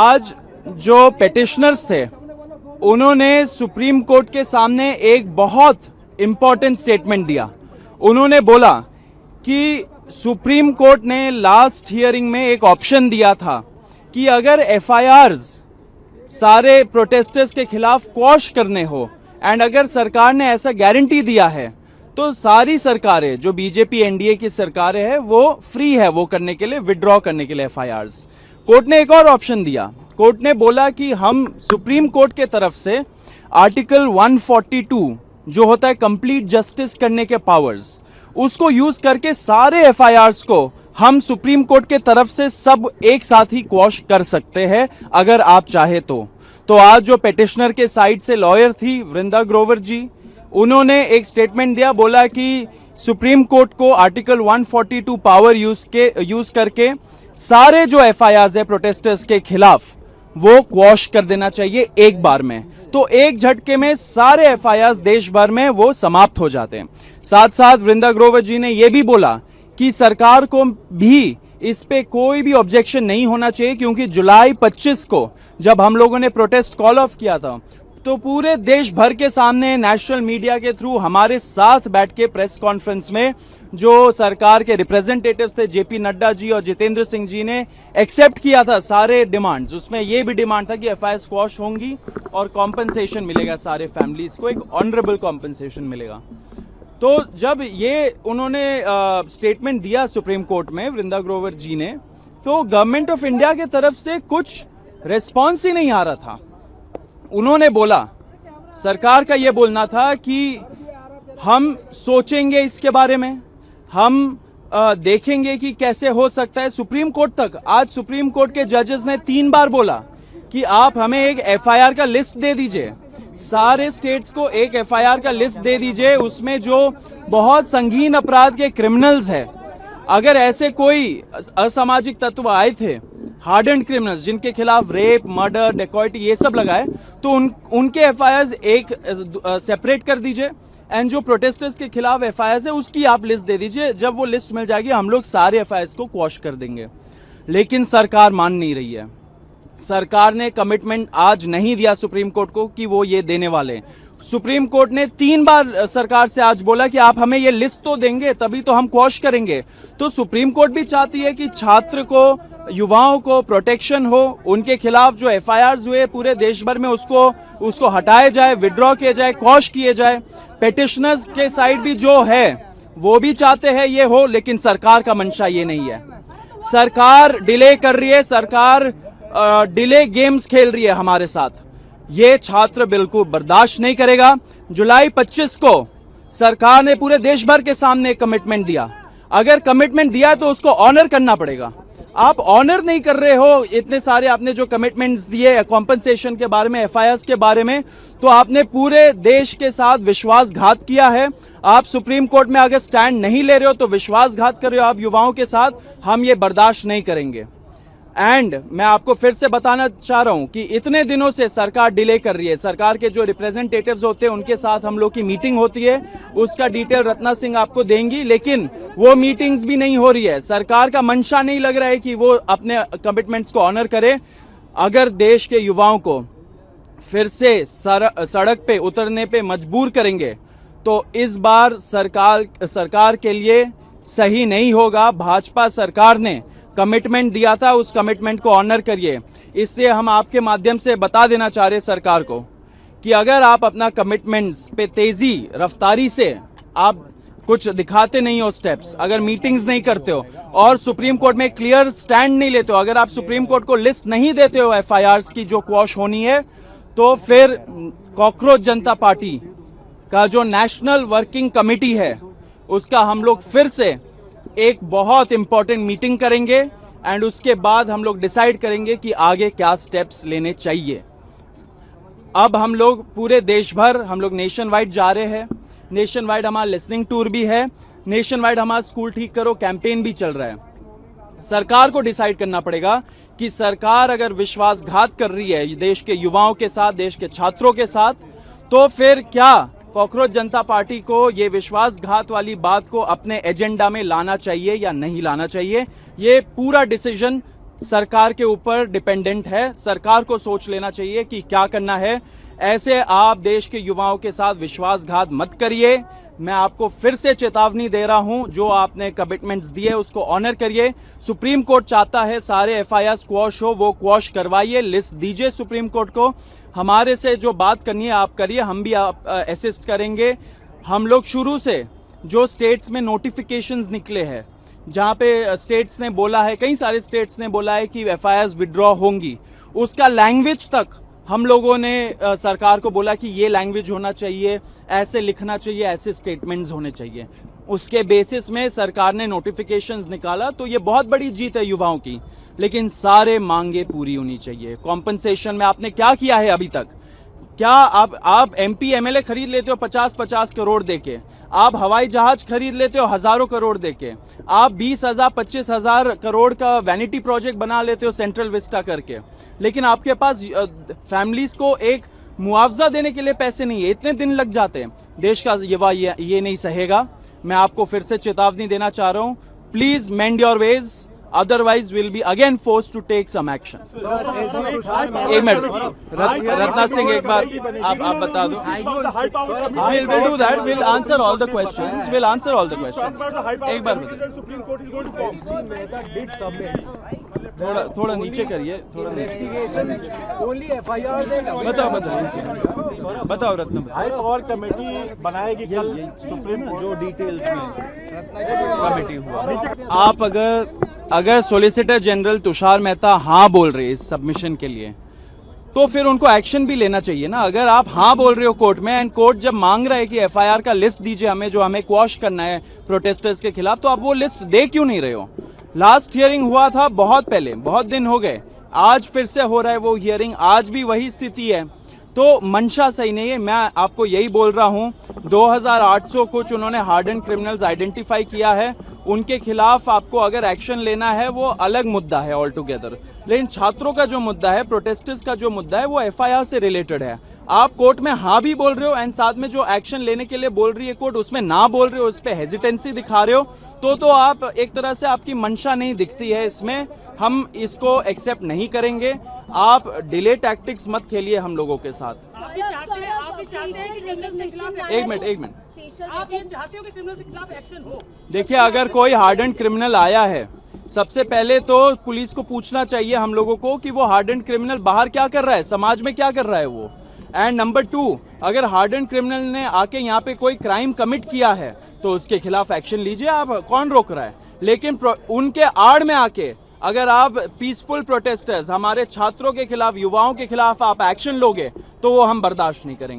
आज जो पेटिशनर्स थे उन्होंने सुप्रीम कोर्ट के सामने एक बहुत इंपॉर्टेंट स्टेटमेंट दिया। उन्होंने बोला कि सुप्रीम कोर्ट ने लास्ट हियरिंग में एक ऑप्शन दिया था कि अगर एफआईआर्स सारे प्रोटेस्टर्स के खिलाफ क्वॉश करने हो एंड अगर सरकार ने ऐसा गारंटी दिया है तो सारी सरकारें जो बीजेपी एनडीए की सरकारें हैं वो फ्री है वो करने के लिए, विड्रॉ करने के लिए एफआईआर्स। कोर्ट ने एक और ऑप्शन दिया। कोर्ट ने बोला कि हम सुप्रीम कोर्ट के तरफ से आर्टिकल 142 जो होता है कंप्लीट जस्टिस करने के पावर्स, उसको यूज करके सारे एफआईआर्स को हम सुप्रीम कोर्ट के तरफ से सब एक साथ ही क्वॉश कर सकते हैं अगर आप चाहे तो आज जो पेटिशनर के साइड से लॉयर थी वृंदा ग्रोवर जी, उन्होंने एक स्टेटमेंट दिया, बोला कि सुप्रीम कोर्ट को आर्टिकल 142 पावर यूज करके सारे जो एफआईआर्स है प्रोटेस्टर्स के खिलाफ वो क्वॉश कर देना चाहिए एक बार में। तो एक झटके में सारे एफआईआर्स देश भर में वो समाप्त हो जाते हैं। साथ साथ वृंदा ग्रोवर जी ने यह भी बोला कि सरकार को भी इस पे कोई भी ऑब्जेक्शन नहीं होना चाहिए, क्योंकि जुलाई 25 को जब हम लोगों ने प्रोटेस्ट कॉल ऑफ किया था तो पूरे देश भर के सामने नेशनल मीडिया के थ्रू हमारे साथ बैठ के प्रेस कॉन्फ्रेंस में जो सरकार के रिप्रेजेंटेटिव्स थे जेपी नड्डा जी और जितेंद्र सिंह जी ने एक्सेप्ट किया था सारे डिमांड्स। उसमें यह भी डिमांड था कि एफआईआर स्क्वॉश होंगी और कॉम्पनसेशन मिलेगा, सारे फैमिलीज को एक ऑनरेबल कॉम्पनसेशन मिलेगा। तो जब ये उन्होंने स्टेटमेंट दिया सुप्रीम कोर्ट में वृंदा ग्रोवर जी ने, तो गवर्नमेंट ऑफ इंडिया की तरफ से कुछ रिस्पॉन्स ही नहीं आ रहा था। उन्होंने बोला, सरकार का यह बोलना था कि हम सोचेंगे इसके बारे में, हम देखेंगे कि कैसे हो सकता है। सुप्रीम कोर्ट तक आज सुप्रीम कोर्ट के जजेस ने 3 बार बोला कि आप हमें एक एफआईआर का लिस्ट दे दीजिए, सारे स्टेट्स को एक एफआईआर का लिस्ट दे दीजिए, उसमें जो बहुत संगीन अपराध के क्रिमिनल्स है, अगर ऐसे कोई असामाजिक तत्व आए थे, हार्डन्ड क्रिमिनल्स जिनके खिलाफ रेप, मर्डर, डेकॉइटी ये सब लगाए, तो उनके एफआईआर्स एक सेपरेट कर दीजिए एंड जो प्रोटेस्टर्स के खिलाफ एफआईआर्स है उसकी आप लिस्ट दे दीजिए। जब वो लिस्ट मिल जाएगी हम लोग सारे एफआईआर्स को क्वॉश कर देंगे। लेकिन सरकार मान नहीं रही है। सरकार ने कमिटमेंट आज नहीं दिया सुप्रीम कोर्ट को कि वो ये देने वाले हैं। सुप्रीम कोर्ट ने 3 बार सरकार से आज बोला कि आप हमें ये लिस्ट तो देंगे तभी तो हम क्वॉश करेंगे। तो सुप्रीम कोर्ट भी चाहती है कि छात्र को, युवाओं को प्रोटेक्शन हो, उनके खिलाफ जो एफआईआर्स हुए पूरे देश भर में उसको हटाया जाए, विड्रॉ किया जाए, क्वॉश किए जाए। पेटिशनर्स के साइड भी जो है वो भी चाहते हैं ये हो, लेकिन सरकार का मंशा ये नहीं है। सरकार डिले कर रही है, सरकार डिले गेम्स खेल रही है हमारे साथ। ये छात्र बिल्कुल बर्दाश्त नहीं करेगा। जुलाई 25 को सरकार ने पूरे देश भर के सामने कमिटमेंट दिया। अगर कमिटमेंट दिया तो उसको ऑनर करना पड़ेगा। आप ऑनर नहीं कर रहे हो इतने सारे आपने जो कमिटमेंट्स दिए कॉम्पनसेशन के बारे में, एफआईआर्स के बारे में, तो आपने पूरे देश के साथ विश्वासघात किया है। आप सुप्रीम कोर्ट में अगर स्टैंड नहीं ले रहे हो तो विश्वासघात कर रहे हो आप युवाओं के साथ। हम ये बर्दाश्त नहीं करेंगे। एंड मैं आपको फिर से बताना चाह रहा हूं कि इतने दिनों से सरकार डिले कर रही है। सरकार के जो रिप्रेजेंटेटिव्स होते हैं उनके साथ हम लोग की मीटिंग होती है, उसका डिटेल रत्ना सिंह आपको देंगी, लेकिन वो मीटिंग्स भी नहीं हो रही है। सरकार का मंशा नहीं लग रहा है कि वो अपने कमिटमेंट्स को ऑनर करे। अगर देश के युवाओं को फिर से सड़क पे उतरने पे मजबूर करेंगे तो इस बार सरकार के लिए सही नहीं होगा। भाजपा सरकार ने कमिटमेंट दिया था, उस कमिटमेंट को ऑनर करिए। इससे हम आपके माध्यम से बता देना चाह रहे सरकार को कि अगर आप अपना कमिटमेंट्स पे तेजी रफ्तारी से आप कुछ दिखाते नहीं हो स्टेप्स, अगर मीटिंग्स नहीं करते हो और सुप्रीम कोर्ट में क्लियर स्टैंड नहीं लेते हो, अगर आप सुप्रीम कोर्ट को लिस्ट नहीं देते हो एफआईआर्स की जो क्वॉश होनी है, तो फिर कॉकरोच जनता पार्टी का जो नेशनल वर्किंग कमेटी है उसका हम लोग फिर से एक बहुत इंपॉर्टेंट मीटिंग करेंगे एंड उसके बाद हम लोग डिसाइड करेंगे कि आगे क्या स्टेप्स लेने चाहिए। अब हम लोग पूरे देश भर हम लोग नेशन वाइड जा रहे हैं। नेशन वाइड हमारा लिसनिंग टूर भी है, नेशन वाइड हमारा स्कूल ठीक करो कैंपेन भी चल रहा है। सरकार को डिसाइड करना पड़ेगा कि सरकार अगर विश्वासघात कर रही है देश के युवाओं के साथ, देश के छात्रों के साथ, तो फिर क्या कॉकरोच जनता पार्टी को ये विश्वासघात वाली बात को अपने एजेंडा में लाना चाहिए या नहीं लाना चाहिए। ये पूरा डिसीजन सरकार के ऊपर डिपेंडेंट है। सरकार को सोच लेना चाहिए कि क्या करना है। ऐसे आप देश के युवाओं के साथ विश्वासघात मत करिए। मैं आपको फिर से चेतावनी दे रहा हूं, जो आपने कमिटमेंट्स दिए उसको ऑनर करिए। सुप्रीम कोर्ट चाहता है सारे एफआईआर क्वॉश हो, वो क्वॉश करवाइए, लिस्ट दीजिए सुप्रीम कोर्ट को। हमारे से जो बात करनी है आप करिए, हम भी आप असिस्ट करेंगे। हम लोग शुरू से जो स्टेट्स में नोटिफिकेशंस निकले हैं, जहां पे स्टेट्स ने बोला है, कई सारे स्टेट्स ने बोला है कि एफआईआर विड्रॉ होंगी, उसका लैंग्वेज तक हम लोगों ने सरकार को बोला कि ये लैंग्वेज होना चाहिए, ऐसे लिखना चाहिए, ऐसे स्टेटमेंट्स होने चाहिए। उसके बेसिस में सरकार ने नोटिफिकेशंस निकाला, तो ये बहुत बड़ी जीत है युवाओं की। लेकिन सारे मांगे पूरी होनी चाहिए। कॉम्पनसेशन में आपने क्या किया है अभी तक? क्या आप एमपी एमएलए खरीद लेते हो 50-50 करोड़ देके, आप हवाई जहाज खरीद लेते हो हजारों करोड़ देके, आप 20,000 25,000 करोड़ का वैनिटी प्रोजेक्ट बना लेते हो सेंट्रल विस्टा करके, लेकिन आपके पास फैमिलीज को एक मुआवजा देने के लिए पैसे नहीं है। इतने दिन लग जाते हैं। देश का युवा ये नहीं सहेगा। मैं आपको फिर से चेतावनी देना चाह रहा हूं, please mend your ways, otherwise will be again forced to take some action. एक मिनट, रत्ना सिंह एक बार आप बता दो। We'll do that. We'll answer all the questions. We'll answer all the questions. एक बार थोड़ा नीचे करिए, थोड़ा बताओ रत्ना। हाई पावर कमेटी बनाएगी कल सुप्रीम कोर्ट, जो डिटेल्स में कमेटी हुआ। आप अगर सॉलिसिटर जनरल तुषार मेहता हाँ बोल रहे इस सबमिशन के लिए, तो फिर उनको एक्शन भी लेना चाहिए ना। अगर आप हाँ बोल रहे हो कोर्ट में, एंड कोर्ट जब मांग रहा है कि एफआईआर का लिस्ट दीजिए हमें, जो हमें क्वॉश करना है प्रोटेस्टर्स के खिलाफ, तो आप वो लिस्ट दे क्यों नहीं रहे हो? लास्ट हियरिंग हुआ था बहुत पहले, बहुत दिन हो गए, आज फिर से हो रहा है वो हियरिंग, आज भी वही स्थिति है। तो मंशा सही नहीं है। मैं आपको यही बोल रहा हूं, 2800 कुछ उन्होंने हार्डन क्रिमिनल्स आइडेंटिफाई किया है, उनके खिलाफ आपको अगर एक्शन लेना है वो अलग मुद्दा है ऑल टुगेदर। लेकिन छात्रों का जो मुद्दा है, प्रोटेस्टर्स का जो मुद्दा है, वो एफआईआर से रिलेटेड है। आप कोर्ट में हाँ भी बोल रहे हो, एंड साथ में जो एक्शन लेने के लिए बोल रही है कोर्ट, उसमें ना बोल रहे हो, उस पर हेजिटेंसी दिखा रहे हो, तो आप एक तरह से आपकी मंशा नहीं दिखती है इसमें। हम इसको एक्सेप्ट नहीं करेंगे। आप डिले टैक्टिक्स मत खेलिए हम लोगों के साथ। आप ये चाहते हैं कि क्रिमिनल्स के खिलाफ एक मिनट आप ये चाहते हो कि क्रिमिनल्स के खिलाफ एक्शन हो? देखिए, अगर कोई हार्डन क्रिमिनल आया है, सबसे पहले तो पुलिस को पूछना चाहिए हम लोगों को कि वो हार्डन क्रिमिनल बाहर क्या कर रहा है, समाज में क्या कर रहा है वो। एंड नंबर 2, अगर हार्डन क्रिमिनल ने आके यहाँ पे कोई क्राइम कमिट किया है तो उसके खिलाफ एक्शन लीजिए। आप कौन रोक रहा है? लेकिन उनके आड़ में आके अगर आप पीसफुल प्रोटेस्टर्स, हमारे छात्रों के खिलाफ, युवाओं के खिलाफ आप एक्शन लोगे, तो वो हम बर्दाश्त नहीं करेंगे।